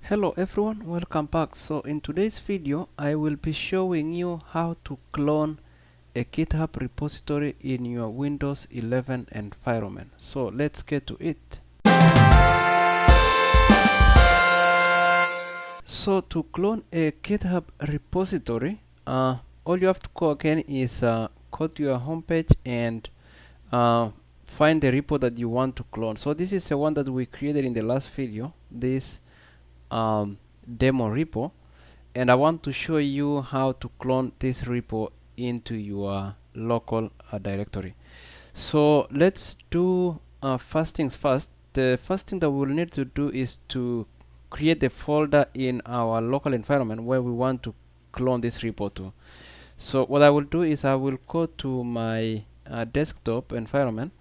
Hello everyone, welcome back. So in today's video I will be showing you how to clone a GitHub repository in your Windows 11 environment. So let's get to it. So to clone a GitHub repository, all you have to go again is go to your homepage and find the repo that you want to clone. So this is the one that we created in the last video, this demo repo, and I want to show you how to clone this repo into your local directory. So let's do first things first. The first thing that we'll need to do is to create a folder in our local environment where we want to clone this repo to. So what I will do is I will go to my desktop environment,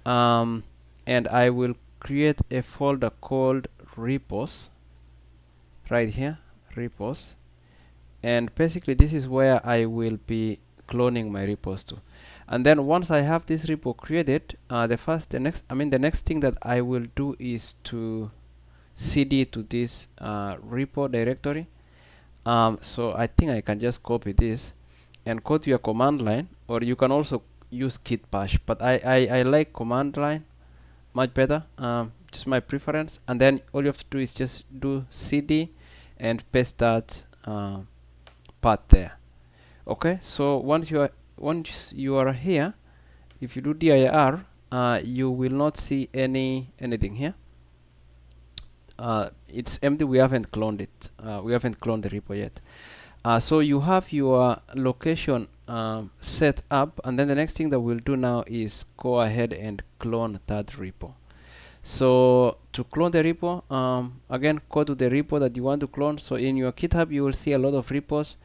and I will create a folder called repos right here, repos, and basically this is where I will be cloning my repos to. And then once I have this repo created, the next thing that I will do is to cd to this repo directory. So I think I can just copy this and go to your command line, or you can also use git bash, but I like command line much better, just my preference. And then all you have to do is just do cd and paste that path there. Okay, so once you are here, if you do dir, you will not see anything here. It's empty. We haven't cloned it. We haven't cloned the repo yet. So you have your location set up, and then the next thing that we'll do now is go ahead and clone that repo. So to clone the repo, again, go to the repo that you want to clone. So in your GitHub, you will see a lot of repos.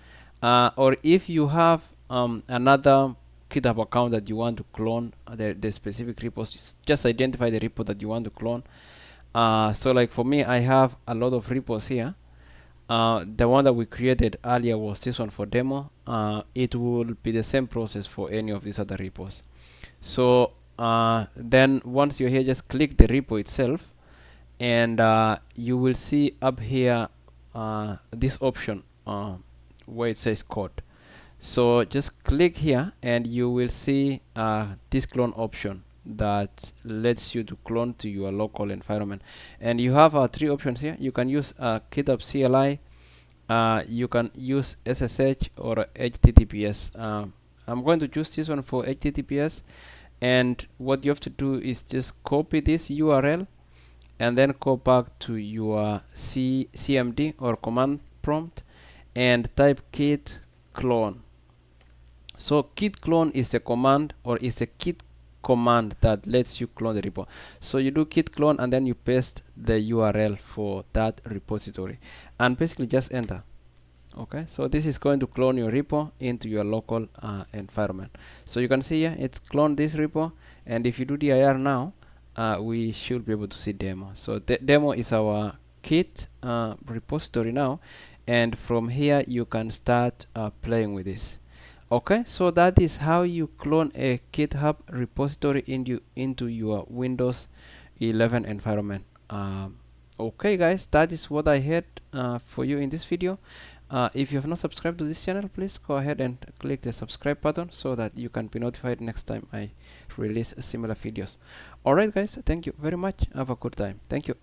Or if you have another GitHub account that you want to clone the specific repos, just identify the repo that you want to clone. So like for me, I have a lot of repos here. The one that we created earlier was this one for demo. It will be the same process for any of these other repos. So then once you're here, just click the repo itself, and you will see up here this option where it says code. So just click here and you will see this clone option that lets you to clone to your local environment. And you have three options here. You can use GitHub CLI, you can use SSH or HTTPS. I'm going to choose this one for HTTPS, and what you have to do is just copy this URL and then go back to your CMD or command prompt and type git clone. So git clone is the command, or is the git command that lets you clone the repo. So you do git clone and then you paste the URL for that repository and basically just enter. Okay, so this is going to clone your repo into your local environment. So you can see here it's cloned this repo, and if you do dir now, we should be able to see demo. So the demo is our Git repository now, and from here you can start playing with this. Okay, so that is how you clone a GitHub repository into your Windows 11 environment. Okay guys, that is what I had for you in this video. If you have not subscribed to this channel, please go ahead and click the subscribe button so that you can be notified next time I release similar videos. Alright guys, thank you very much. Have a good time. Thank you.